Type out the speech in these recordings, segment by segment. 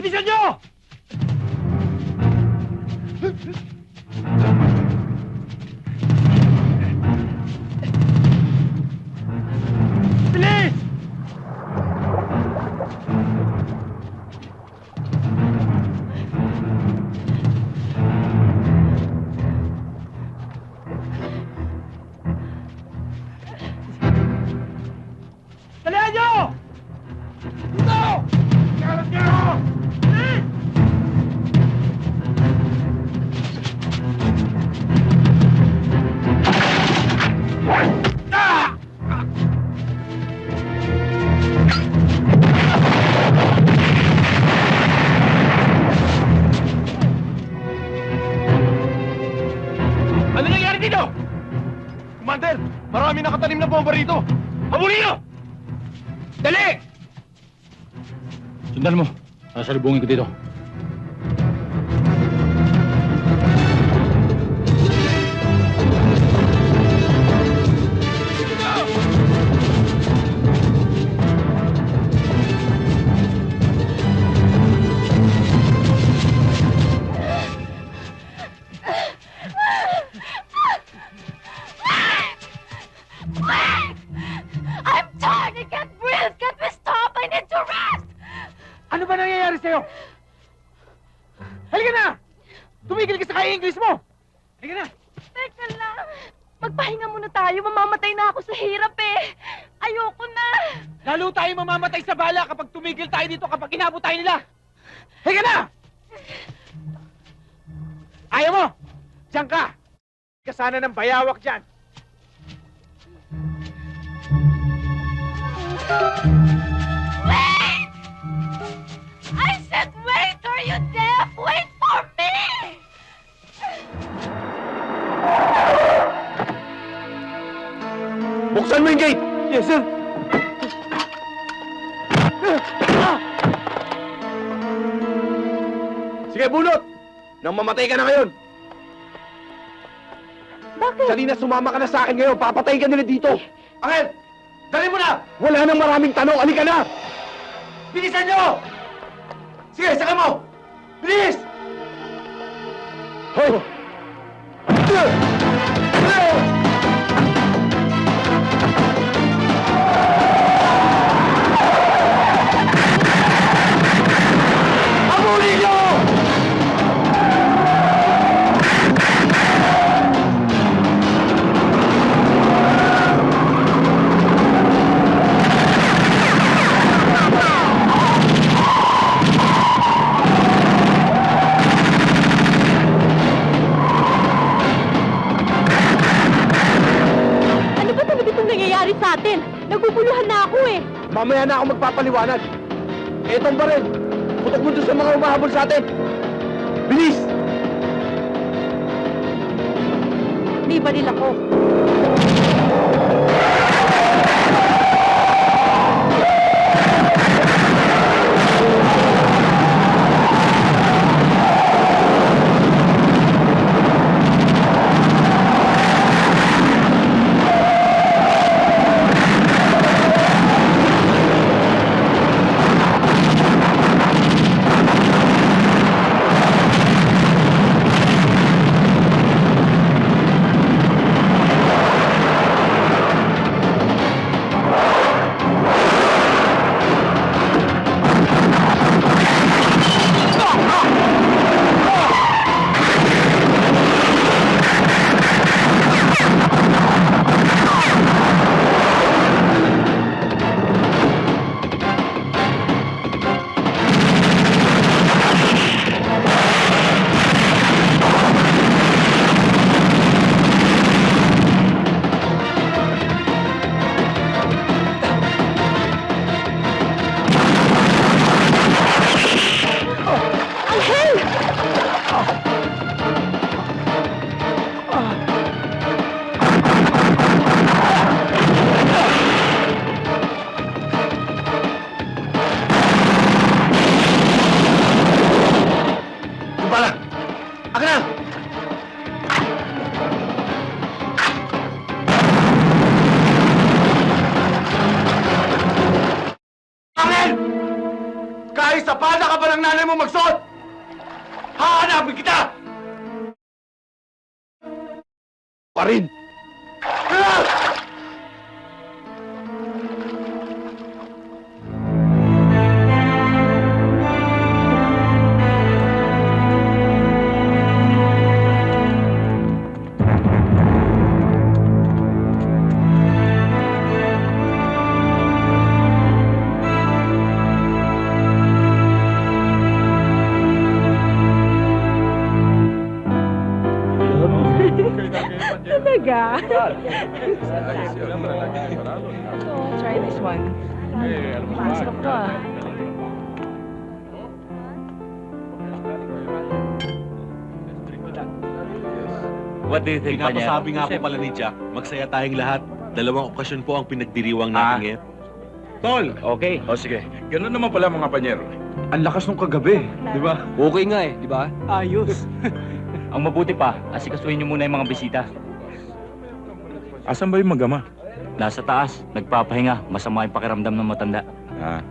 Bilisan nyo! Bilis! Dalihan nyo! Dito! Karat nyo! Bilis! Ah! Ano nangyari dito? Commander, marami nakatanim na bomba rito. Habulin nyo! Dali! Sundan mo. Sasalubungin ko dito. I'm tired! I can't breathe! Can't we stop? I need to rest! Ano ba nangyayari sa'yo? Halika na! Tumigil ka sa kaya-English mo! Halika na! Teka lang. Magpahinga muna tayo. Mamamatay na ako sa hirap eh. Ayoko na. Lalo tayo mamamatay sa bala kapag tumigil tayo dito kapag inabot tayo nila! Halika na! Ayaw mo! Diyan ka! Kasana ng bayawak dyan! Wait! I said wait! Are you deaf? Wait for me! Buksan mo yung gate! Yes, sir! Sige, bunot! Nang mamatay ka na ngayon! Bakit? Kanina sumama ka na sa akin ngayon, papatayin ka nila dito! Angel! Dali mo na! Wala nang maraming tanong, alika na! Bilisan nyo! Sige, saka mo! Bilis! Hoy! Habulin nyo! Ano ba talaga itong nangyayari sa atin? Naguguluhan na ako eh. Mamaya na ako magpapaliwanag. Etong ba rin? Putok mo doon sa mga umahabol sa atin. Bilis! Di ba nila ko? Kahit sa pala ka pa ng nanay ayaw mo magsuot! Hahanapin kita! Pa rin! Talaga? Try this one. Masarap to ah. What do you think, Panyero? Pinapasabi nga po pala ni Jack, magsaya tayong lahat. 2 okasyon po ang pinagdiriwang natin ngayon. Tol! Okay. O sige, ganun naman pala mga panyero. Ang lakas nung kagabi, di ba? Okay nga eh, di ba? Ayos. Ang mabuti pa, asikasuhin niyo muna yung mga bisita. Asan ba yung magama? Nasa taas, nagpapahinga, masama yung pakiramdam ng matanda. Ah,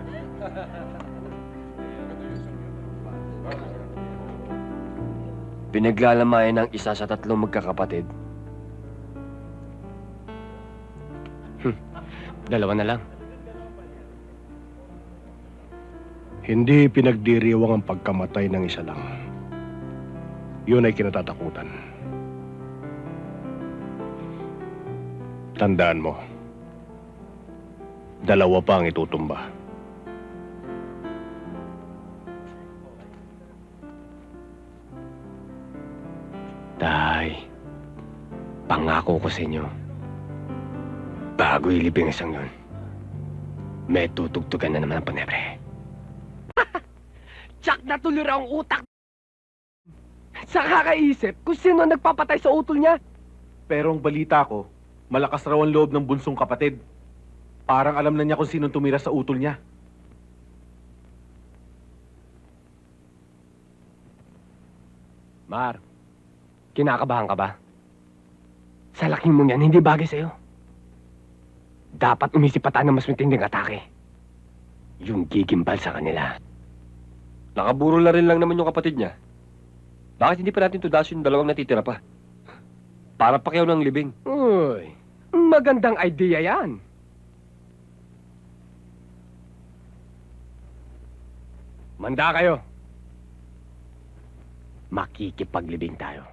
Pinaglalamayan ng isa sa 3 magkakapatid. 2 na lang. Hindi pinagdiriwang ang pagkamatay ng isa lang. Yun ay kinatatakutan. Tandaan mo, 2 pa ang itutumba. Tay, pangako ko sa inyo, bago ilibing isang yun, may tutugtugan na naman ang panebre. Tsak na tuloy ang utak. Sa kakaisip kung sino ang nagpapatay sa utol niya. Pero ang balita ko, malakas raw ang loob ng bunsong kapatid. Parang alam na niya kung sino tumira sa utol niya. Mar, kinakabahan ka ba? Sa laking mong yan, hindi bagay sa'yo. Dapat umisip pa tayo ng mas matinding atake. Yung gigimbal sa kanila. Nakaburo na rin lang naman yung kapatid niya. Bakit hindi pa natin tudasin yung 2 natitira pa? Para pakyaw ng libing. Uy, magandang idea yan. Manda kayo. Makikipaglibing tayo.